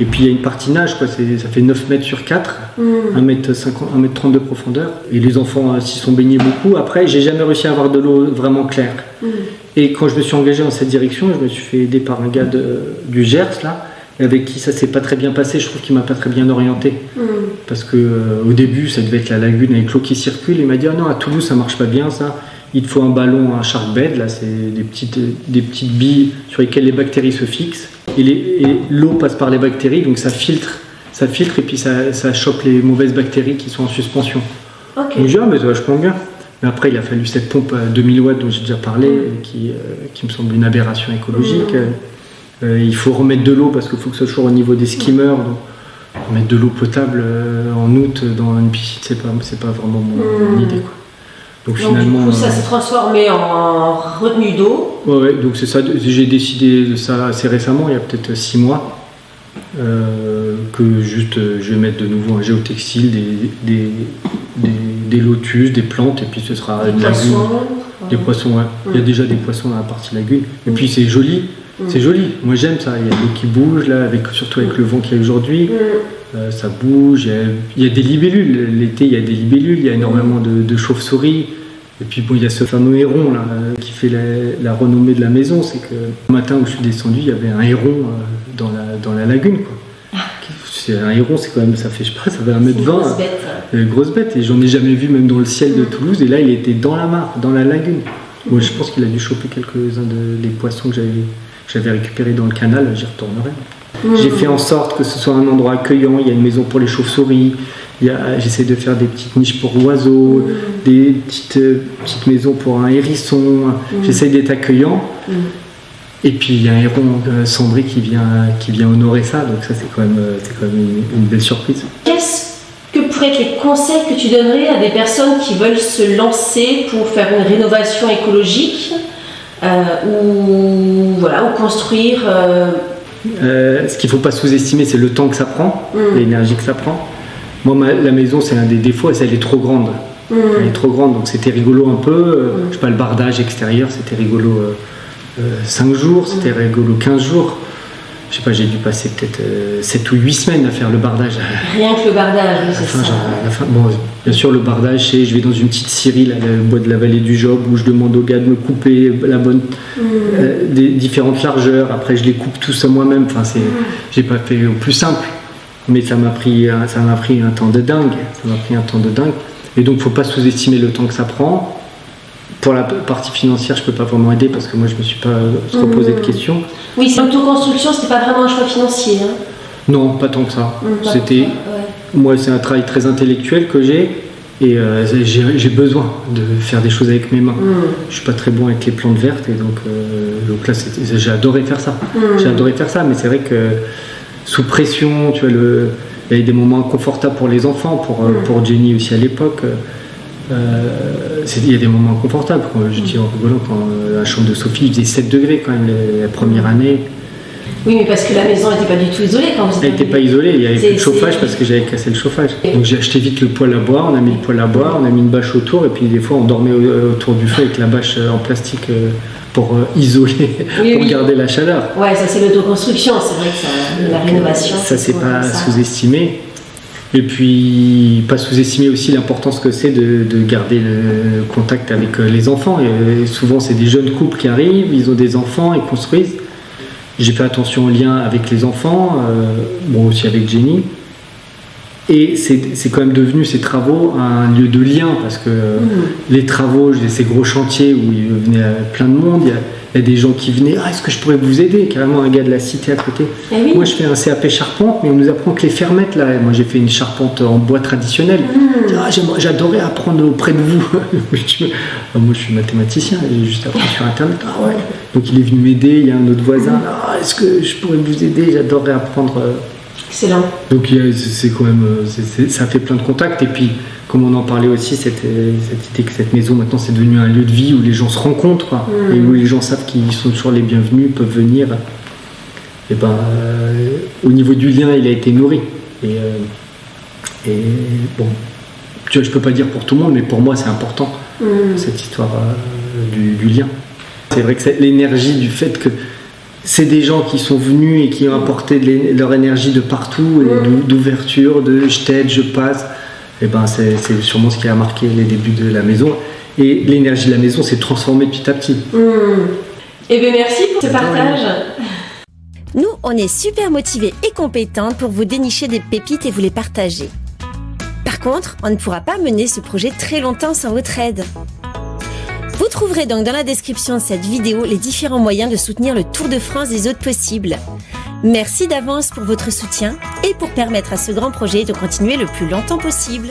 Et puis il y a une partie nage, quoi. Ça fait 9 mètres sur 4, 1m30 de profondeur. Et les enfants s'y sont baignés beaucoup. Après, j'ai jamais réussi à avoir de l'eau vraiment claire. Et quand je me suis engagé dans cette direction, je me suis fait aider par un gars du Gers, là, avec qui ça s'est pas très bien passé. Je trouve qu'il m'a pas très bien orienté. Parce que au début, ça devait être la lagune avec l'eau qui circule. Il m'a dit, ah non, à Toulouse, ça marche pas bien, ça. Il te faut un ballon, un shark bed, là, c'est des petites billes sur lesquelles les bactéries se fixent. Et l'eau passe par les bactéries, donc ça filtre et puis ça chope les mauvaises bactéries qui sont en suspension. Okay. Donc je dis, mais ça va, je prends bien. Mais après, il a fallu cette pompe à 2000 watts dont j'ai déjà parlé, qui me semble une aberration écologique. Il faut remettre de l'eau parce qu'il faut que ce soit toujours au niveau des skimmers. Donc, remettre de l'eau potable en août dans une piscine, c'est pas vraiment mon idée, quoi. Donc finalement, du coup, ça s'est transformé en retenue d'eau. Ouais, donc c'est ça. J'ai décidé de ça assez récemment, il y a peut-être 6 mois, que juste je vais mettre de nouveau un géotextile, des lotus, des plantes, et puis ce sera de la lagune. Des poissons, ouais. Il y a déjà des poissons dans la partie lagune. Et puis c'est joli. C'est joli. Moi j'aime ça. Il y a l'eau qui bouge là, surtout avec le vent qu'il y a aujourd'hui. Ça bouge. Il y a des libellules. L'été, il y a des libellules. Il y a énormément de chauves-souris. Et puis bon, il y a ce fameux héron là, qui fait la renommée de la maison. C'est que le matin où je suis descendu, il y avait un héron dans la lagune, quoi. c'est un héron, c'est quand même, ça fait, je sais pas, ça fait 1m20. C'est une grosse bête. Une grosse bête, et j'en ai jamais vu même dans le ciel de Toulouse, et là il était dans la mare, dans la lagune. Moi je pense qu'il a dû choper quelques-uns des poissons que j'avais récupérés dans le canal, j'y retournerai. J'ai fait en sorte que ce soit un endroit accueillant, il y a une maison pour les chauves-souris, j'essaie de faire des petites niches pour oiseaux, des petites maisons pour un hérisson, j'essaie d'être accueillant. Et puis il y a un héron cendré qui vient honorer ça, donc ça c'est quand même une belle surprise. Qu'est-ce que pourraient être les conseils que tu donnerais à des personnes qui veulent se lancer pour faire une rénovation écologique ou construire Ce qu'il ne faut pas sous-estimer, c'est le temps que ça prend, l'énergie que ça prend. Moi, la maison, c'est un des défauts, elle est trop grande. Elle est trop grande, donc c'était rigolo un peu. Je sais pas, le bardage extérieur, c'était rigolo 5 jours, c'était rigolo 15 jours. Je sais pas, j'ai dû passer peut-être 7 ou 8 semaines à faire le bardage. Rien que le bardage, oui, c'est ça. Bon, bien sûr, le bardage, je vais dans une petite scierie, là, le bois de la vallée du Job, où je demande au gars de me couper la bonne, des différentes largeurs. Après, je les coupe tous à moi-même. Enfin, j'ai pas fait au plus simple, mais ça m'a pris un temps de dingue. Et donc, faut pas sous-estimer le temps que ça prend. Pour la partie financière, je peux pas vraiment aider parce que moi, je me suis pas trop posé de questions. Oui, c'est l'autoconstruction, c'était pas vraiment un choix financier. Hein. Non, pas tant que ça. Moi, c'est un travail très intellectuel que j'ai et j'ai besoin de faire des choses avec mes mains. Je suis pas très bon avec les plantes vertes et donc là, j'ai adoré faire ça. Mais c'est vrai que sous pression, tu vois, il y a eu des moments inconfortables pour les enfants, pour Jenny aussi à l'époque. Il y a des moments inconfortables. Je dis en rigolant, quand la chambre de Sophie il faisait 7 degrés quand même la première année. Oui, mais parce que la maison n'était pas du tout isolée quand vous Elle n'était pas isolée, il n'y avait plus de chauffage parce que j'avais cassé le chauffage. Donc j'ai acheté vite le poêle à bois, on a mis le poêle à bois, on a mis une bâche autour et puis des fois on dormait autour du feu avec la bâche en plastique pour isoler, pour garder la chaleur. Ouais, ça c'est l'autoconstruction, c'est vrai que la rénovation. Ça c'est pas sous-estimé. Et puis, pas sous-estimer aussi l'importance que c'est de garder le contact avec les enfants. Et souvent, c'est des jeunes couples qui arrivent, ils ont des enfants, ils construisent. J'ai fait attention au lien avec les enfants, aussi avec Jenny. Et c'est quand même devenu, ces travaux, un lieu de lien, parce que les travaux, ces gros chantiers où il venait plein de monde, il y a des gens qui venaient, est-ce que je pourrais vous aider? Carrément un gars de la cité à côté. Oui. Moi je fais un CAP charpente, mais on nous apprend que les fermettes, là, moi j'ai fait une charpente en bois traditionnel. J'adorais apprendre auprès de vous. Moi je suis mathématicien, j'ai juste appris sur internet. Donc il est venu m'aider, il y a un autre voisin, est-ce que je pourrais vous aider? J'adorerais apprendre. Excellent. Donc c'est quand même, ça fait plein de contacts. Et puis, comme on en parlait aussi, cette idée que cette maison maintenant c'est devenu un lieu de vie où les gens se rencontrent, et où les gens savent qu'ils sont toujours les bienvenus, peuvent venir. Et au niveau du lien, il a été nourri. Et bon, tu vois, je peux pas dire pour tout le monde, mais pour moi c'est important cette histoire du lien. C'est vrai que c'est l'énergie du fait que c'est des gens qui sont venus et qui ont apporté leur énergie de partout, et d'ouverture, de je t'aide, je passe. Et c'est sûrement ce qui a marqué les débuts de la maison. Et l'énergie de la maison s'est transformée petit à petit. Eh bien, merci pour ce partage. Nous, on est super motivés et compétentes pour vous dénicher des pépites et vous les partager. Par contre, on ne pourra pas mener ce projet très longtemps sans votre aide. Vous trouverez donc dans la description de cette vidéo les différents moyens de soutenir le Tour de France des hôtes possibles. Merci d'avance pour votre soutien et pour permettre à ce grand projet de continuer le plus longtemps possible.